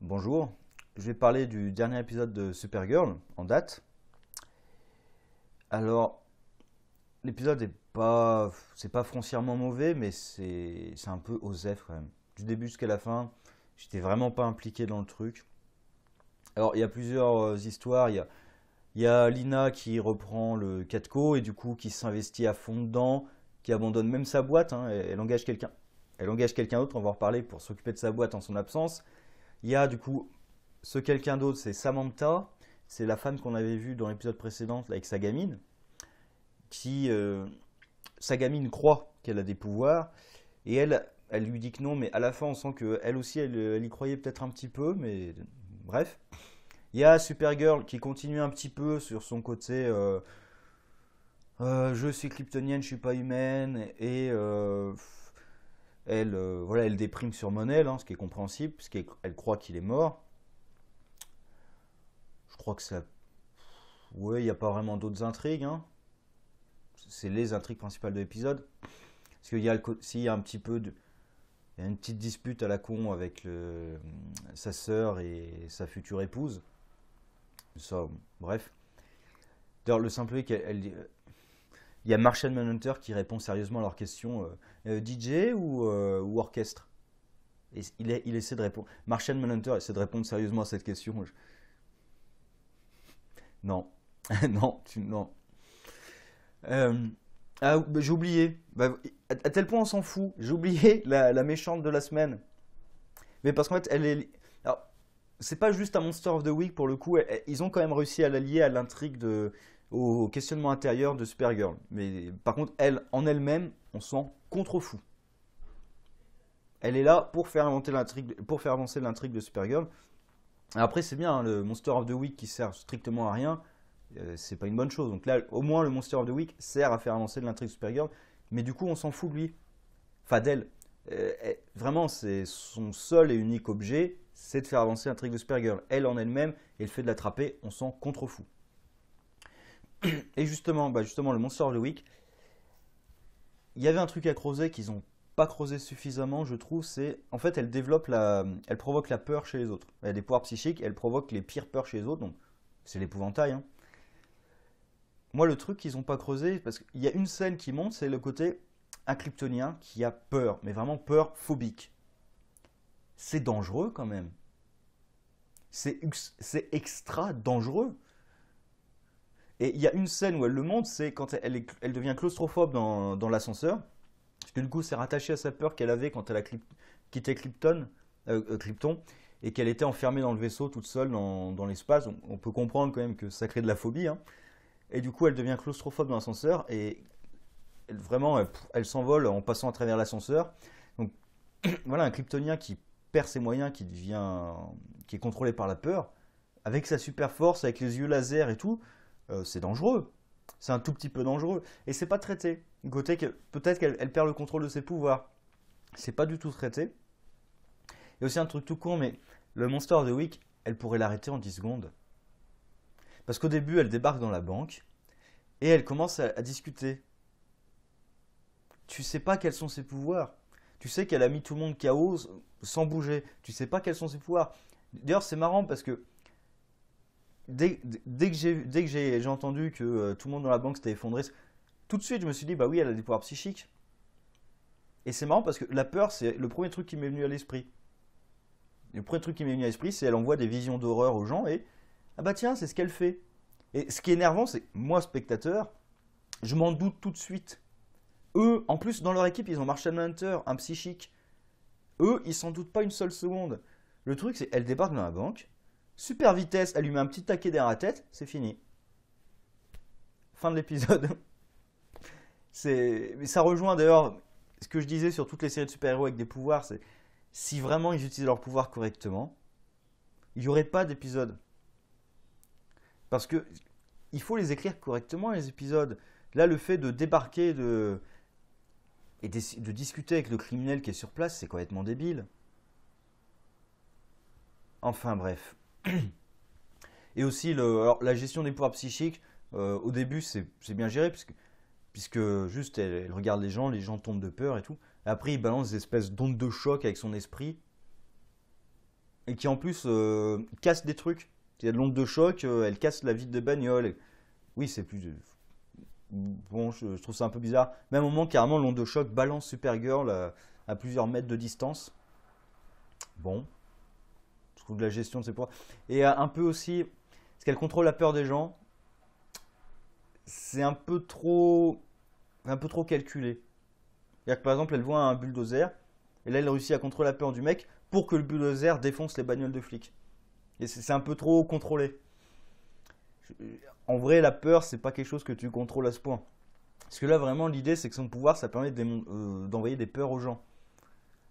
Bonjour, je vais parler du dernier épisode de Supergirl en date. Alors, l'épisode c'est pas foncièrement mauvais, mais c'est un peu osef quand même. Du début jusqu'à la fin, j'étais vraiment pas impliqué dans le truc. Alors, il y a plusieurs histoires. Il y a Lina qui reprend le Catco et du coup qui s'investit à fond dedans, qui abandonne même sa boîte, hein, elle engage quelqu'un. Elle engage quelqu'un d'autre, on va en reparler, pour s'occuper de sa boîte en son absence. Il y a du coup ce quelqu'un d'autre, c'est Samantha. C'est la femme qu'on avait vue dans l'épisode précédent avec sa gamine. Qui, sa gamine croit qu'elle a des pouvoirs. Et elle lui dit que non, mais à la fin, on sent qu'elle aussi, elle y croyait peut-être un petit peu. Mais bref. Il y a Supergirl qui continue un petit peu sur son côté je suis kryptonienne, je suis pas humaine. Et voilà, elle déprime sur Mon-El, hein, ce qui est compréhensible, puisqu'elle croit qu'il est mort. Je crois que ça. Ouais, il n'y a pas vraiment d'autres intrigues, hein. C'est les intrigues principales de l'épisode. Parce qu'il y a, s'il y a un petit peu de. Il y a une petite dispute à la con avec sa sœur et sa future épouse. Ça, bref. D'ailleurs, le simple est il y a Martian Manhunter qui répond sérieusement à leur question DJ ou orchestre. Et il essaie de répondre. Martian Manhunter essaie de répondre sérieusement à cette question. Non. Non. Euh, bah, j'ai oublié. Bah, à tel point on s'en fout. J'ai oublié la méchante de la semaine. Mais parce qu'en fait, elle est. Alors, c'est pas juste un Monster of the Week pour le coup. Ils ont quand même réussi à l'allier à l'intrigue au questionnement intérieur de Supergirl. Mais par contre, elle, en elle-même, on s'en contrefou. Elle est là pour faire avancer l'intrigue de Supergirl. Après, c'est bien, hein, le Monster of the Week qui sert strictement à rien, c'est pas une bonne chose. Donc là, au moins, le Monster of the Week sert à faire avancer l'intrigue de Supergirl, mais du coup, on s'en fout de lui. Enfin, d'elle. Vraiment, c'est son seul et unique objet, c'est de faire avancer l'intrigue de Supergirl. Elle en elle-même, et le fait de l'attraper, on s'en contrefou. Et justement, le Monster of the Week, il y avait un truc à creuser qu'ils ont pas creusé suffisamment, je trouve, c'est en fait elle provoque la peur chez les autres. Elle a des pouvoirs psychiques, elle provoque les pires peurs chez les autres, donc c'est l'épouvantail, hein. Moi, le truc qu'ils ont pas creusé, parce qu'il y a une scène qui monte, c'est le côté un kryptonien qui a peur, mais vraiment peur phobique. C'est dangereux quand même. C'est extra dangereux. Et il y a une scène où elle le montre, c'est quand elle devient claustrophobe dans l'ascenseur. Parce que du coup, c'est rattaché à sa peur qu'elle avait quand elle a quitté Krypton, et qu'elle était enfermée dans le vaisseau toute seule dans l'espace. On peut comprendre quand même que ça crée de la phobie, hein. Et du coup, elle devient claustrophobe dans l'ascenseur et vraiment, elle s'envole en passant à travers l'ascenseur. Donc voilà, un kryptonien qui perd ses moyens, qui est contrôlé par la peur, avec sa super force, avec les yeux laser et tout, c'est dangereux. C'est un tout petit peu dangereux. Et c'est pas traité. Côté que peut-être qu'elle perd le contrôle de ses pouvoirs. C'est pas du tout traité. Il y a aussi un truc tout con, mais le Monster of the Week, elle pourrait l'arrêter en 10 secondes. Parce qu'au début, elle débarque dans la banque et elle commence à discuter. Tu sais pas quels sont ses pouvoirs. Tu sais qu'elle a mis tout le monde KO sans bouger. Tu sais pas quels sont ses pouvoirs. D'ailleurs, c'est marrant parce que dès que j'ai entendu que tout le monde dans la banque s'était effondré, tout de suite je me suis dit, bah oui, elle a des pouvoirs psychiques. Et c'est marrant parce que la peur, c'est le premier truc qui m'est venu à l'esprit. Le premier truc qui m'est venu à l'esprit, c'est elle envoie des visions d'horreur aux gens et ah bah tiens, c'est ce qu'elle fait. Et ce qui est énervant, c'est moi, spectateur, je m'en doute tout de suite. Eux, en plus, dans leur équipe, ils ont Martian Hunter, un psychique. Eux, ils s'en doutent pas une seule seconde. Le truc, c'est elle débarque dans la banque, super vitesse, elle lui met un petit taquet derrière la tête, c'est fini. Fin de l'épisode. Mais ça rejoint d'ailleurs ce que je disais sur toutes les séries de super-héros avec des pouvoirs, c'est si vraiment ils utilisent leurs pouvoirs correctement, il n'y aurait pas d'épisode. Parce que il faut les écrire correctement, les épisodes. Là, le fait de débarquer et de discuter avec le criminel qui est sur place, c'est complètement débile. Enfin bref. Et aussi, alors, la gestion des pouvoirs psychiques, au début, c'est bien géré, puisque juste, elle regarde les gens tombent de peur et tout. Après, il balance des espèces d'ondes de choc avec son esprit. et qui en plus casse des trucs. Il y a de l'onde de choc, elle casse la vitre de bagnole. Oui, c'est plus. Bon, je trouve ça un peu bizarre. Même au moment, carrément, l'onde de choc balance Supergirl à plusieurs mètres de distance. Bon, je trouve de la gestion de ses pouvoirs. Et un peu aussi, parce qu'elle contrôle la peur des gens, c'est un peu trop calculé. C'est-à-dire que par exemple, elle voit un bulldozer, et là, elle réussit à contrôler la peur du mec pour que le bulldozer défonce les bagnoles de flics. Et c'est un peu trop contrôlé. En vrai, la peur, c'est pas quelque chose que tu contrôles à ce point. Parce que là, vraiment, l'idée, c'est que son pouvoir, ça permet d'envoyer des peurs aux gens.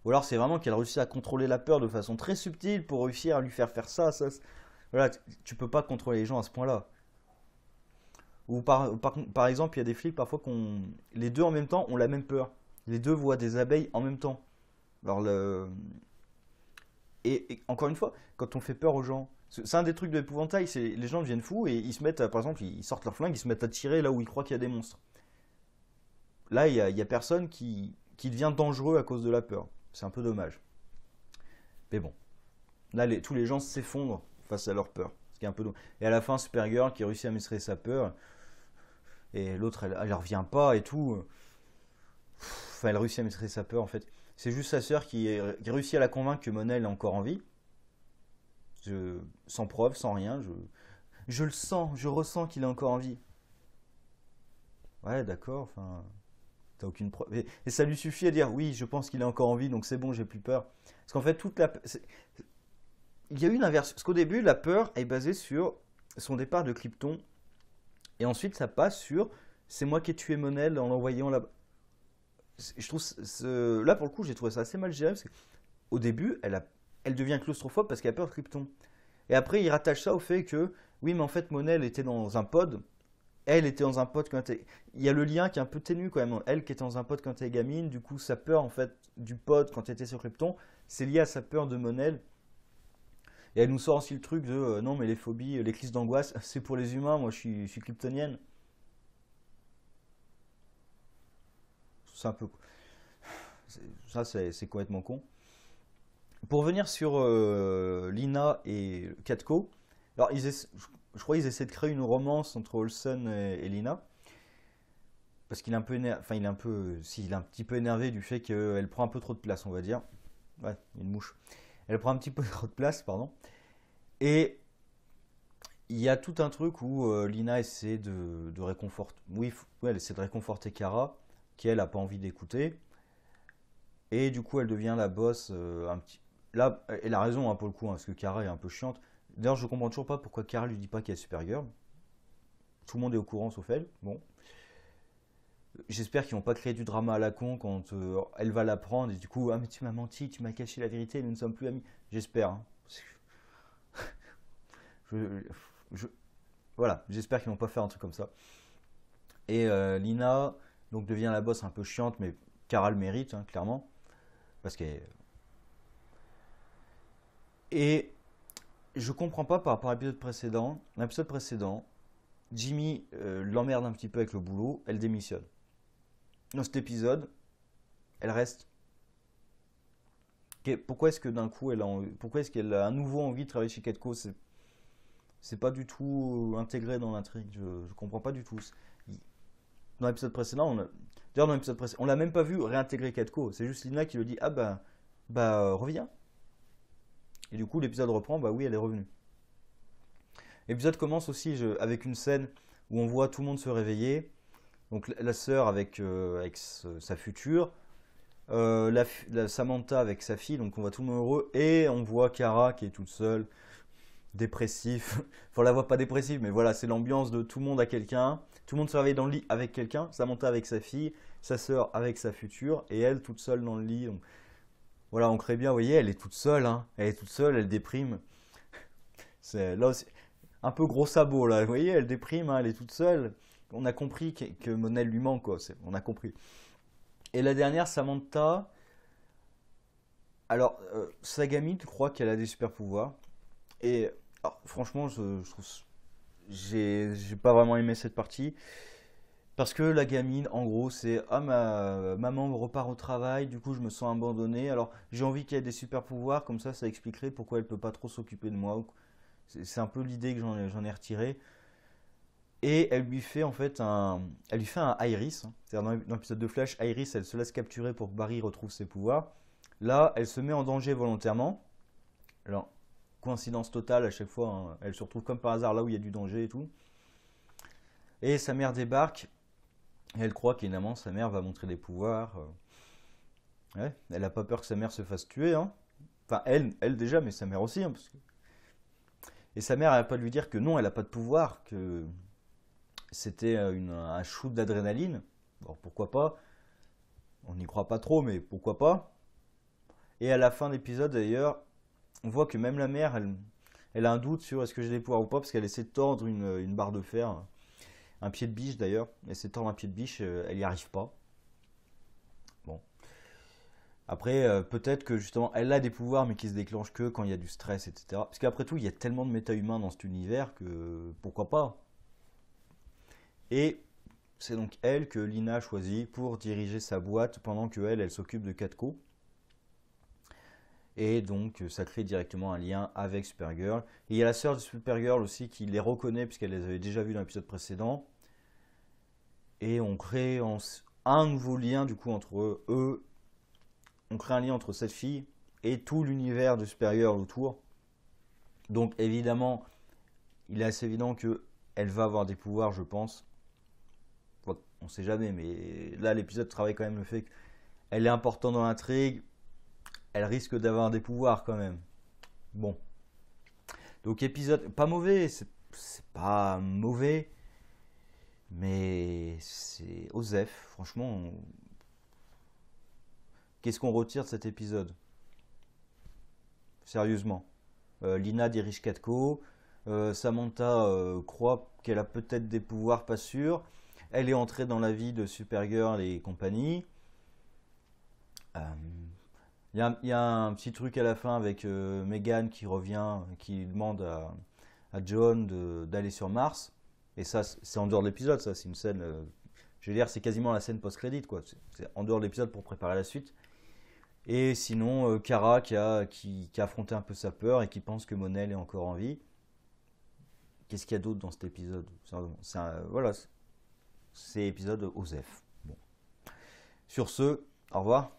Ou alors, c'est vraiment qu'elle réussit à contrôler la peur de façon très subtile pour réussir à lui faire faire ça, ça. Voilà, tu peux pas contrôler les gens à ce point-là. Ou par exemple, il y a des flics parfois les deux en même temps ont la même peur. Les deux voient des abeilles en même temps. Alors et encore une fois, quand on fait peur aux gens, c'est un des trucs de l'épouvantail, c'est les gens deviennent fous et ils se mettent, par exemple, ils sortent leur flingue, ils se mettent à tirer là où ils croient qu'il y a des monstres. Là, il y a personne qui devient dangereux à cause de la peur. C'est un peu dommage. Mais bon, là, tous les gens s'effondrent face à leur peur. Ce qui est un peu dommage. Et à la fin, Supergirl qui réussit à maîtriser sa peur, et l'autre, elle revient pas et tout. Enfin, elle réussit à maîtriser sa peur en fait. C'est juste sa sœur qui réussit à la convaincre que Monel est encore en vie. Sans preuve, sans rien. Je le sens, je ressens qu'il est encore en vie. Ouais, d'accord, enfin, t'as aucune preuve. Et ça lui suffit à dire oui, je pense qu'il est encore en vie, donc c'est bon, j'ai plus peur. Parce qu'en fait, il y a eu une inversion. Parce qu'au début, la peur est basée sur son départ de Krypton. Et ensuite, ça passe sur c'est moi qui ai tué Monel en l'envoyant là-bas. Je trouve là pour le coup j'ai trouvé ça assez mal géré parce qu'au début elle devient claustrophobe parce qu'elle a peur de Krypton et après il rattache ça au fait que oui mais en fait Monel était dans un pod, elle était dans un pod quand il y a le lien qui est un peu ténu quand même, elle qui était dans un pod quand elle est gamine, du coup sa peur en fait du pod quand elle était sur Krypton c'est lié à sa peur de Monel et elle nous sort aussi le truc de non mais les phobies, les crises d'angoisse c'est pour les humains, moi je suis kryptonienne. C'est un peu ça c'est complètement con. Pour revenir sur Lina et Katko, alors je crois qu'ils essaient de créer une romance entre Olsen et Lina, parce qu'il est un peu énervé, enfin il est un peu, si, il est un petit peu énervé du fait qu'elle prend un peu trop de place, on va dire. Ouais, il y a une mouche. Elle prend un petit peu trop de place, pardon. Et il y a tout un truc où Lina essaie de réconforter, oui, ouais, elle essaie de réconforter Kara, qui elle a pas envie d'écouter. Et du coup, elle devient la boss un petit. Là, elle a raison hein, pour le coup, hein, parce que Kara est un peu chiante. D'ailleurs, je comprends toujours pas pourquoi Kara lui dit pas qu'elle est Supergirl. Tout le monde est au courant sauf elle. Bon. J'espère qu'ils vont pas créer du drama à la con quand elle va l'apprendre et du coup, ah mais tu m'as menti, tu m'as caché la vérité, nous ne sommes plus amis. J'espère. Hein. Je- je- Voilà, j'espère qu'ils vont pas faire un truc comme ça. Et Lina donc devient la boss un peu chiante, mais Kara le mérite, hein, clairement. Parce qu'elle. Et je comprends pas par rapport à l'épisode précédent. L'épisode précédent, Jimmy l'emmerde un petit peu avec le boulot, elle démissionne. Dans cet épisode, elle reste. Pourquoi est-ce que d'un coup, pourquoi est-ce qu'elle a à nouveau envie de travailler chez Catco? C'est pas du tout intégré dans l'intrigue. Je comprends pas du tout. Dans l'épisode précédent, d'ailleurs dans l'épisode précédent, on l'a même pas vu réintégrer Catco. C'est juste Lina qui lui dit ah bah reviens. Et du coup l'épisode reprend, bah oui elle est revenue. L'épisode commence aussi avec une scène où on voit tout le monde se réveiller. Donc la sœur avec sa future, la Samantha avec sa fille, donc on voit tout le monde heureux, et on voit Kara qui est toute seule, dépressif. Enfin, on la voit pas dépressive, mais voilà, c'est l'ambiance de tout le monde à quelqu'un. Tout le monde se réveille dans le lit avec quelqu'un. Samantha avec sa fille, sa sœur avec sa future, et elle toute seule dans le lit. Donc, voilà, on crée bien, vous voyez, elle est toute seule, hein. Elle est toute seule, elle déprime. C'est là aussi, un peu gros sabot là, vous voyez, elle déprime, hein, elle est toute seule. On a compris que Monel lui manque, quoi. On a compris. Et la dernière, Samantha. Alors, Sagami, tu crois qu'elle a des super pouvoirs. Et alors, franchement, je trouve. J'ai pas vraiment aimé cette partie. Parce que la gamine, en gros, c'est ah ma maman repart au travail, du coup je me sens abandonné. Alors j'ai envie qu'elle ait des super pouvoirs, comme ça expliquerait pourquoi elle peut pas trop s'occuper de moi. C'est un peu l'idée que j'en ai retirée. Et elle lui fait en fait elle lui fait un Iris, hein. C'est-à-dire dans l'épisode de Flash, Iris, elle se laisse capturer pour que Barry retrouve ses pouvoirs. Là, elle se met en danger volontairement. Alors, coïncidence totale à chaque fois, hein, elle se retrouve comme par hasard là où il y a du danger et tout. Et sa mère débarque, et elle croit qu'évidemment sa mère va montrer des pouvoirs. Ouais, elle a pas peur que sa mère se fasse tuer, hein. Enfin, elle déjà, mais sa mère aussi, hein, Et sa mère, elle a pas de lui dire que non, elle a pas de pouvoir, que c'était un shoot d'adrénaline. Bon, pourquoi pas? On n'y croit pas trop, mais pourquoi pas? Et à la fin de l'épisode, d'ailleurs, on voit que même la mère, elle a un doute sur est-ce que j'ai des pouvoirs ou pas, parce qu'elle essaie de tordre une barre de fer, un pied de biche d'ailleurs. Elle essaie de tordre un pied de biche, elle n'y arrive pas. Bon. Après, peut-être que justement, elle a des pouvoirs, mais qui se déclenchent que quand il y a du stress, etc. Parce qu'après tout, il y a tellement de méta-humains dans cet univers que pourquoi pas? Et c'est donc elle que Lina choisit pour diriger sa boîte pendant que elle s'occupe de Katko. Et donc ça crée directement un lien avec Supergirl. Et il y a la sœur de Supergirl aussi qui les reconnaît puisqu'elle les avait déjà vus dans l'épisode précédent. Et on crée un nouveau lien du coup entre eux. On crée un lien entre cette fille et tout l'univers de Supergirl autour. Donc évidemment, il est assez évident que elle va avoir des pouvoirs, je pense. Bon, on sait jamais, mais là l'épisode travaille quand même le fait qu'elle est importante dans l'intrigue. Elle risque d'avoir des pouvoirs quand même. Bon. Donc épisode pas mauvais, c'est pas mauvais, mais c'est Osef. Franchement, qu'est-ce qu'on retire de cet épisode? Sérieusement. Lina dirige Katko. Samantha croit qu'elle a peut-être des pouvoirs, pas sûr. Elle est entrée dans la vie de Supergirl et compagnie. Il y a un petit truc à la fin avec Megan qui revient, qui demande à John d'aller sur Mars. Et ça, c'est en dehors de l'épisode, ça, c'est une scène. Je veux dire, c'est quasiment la scène post-crédit, quoi. C'est en dehors de l'épisode pour préparer la suite. Et sinon, Kara qui a affronté un peu sa peur et qui pense que Mon-El est encore en vie. Qu'est-ce qu'il y a d'autre dans cet épisode? Voilà, c'est épisode Osef. Bon. Sur ce, au revoir.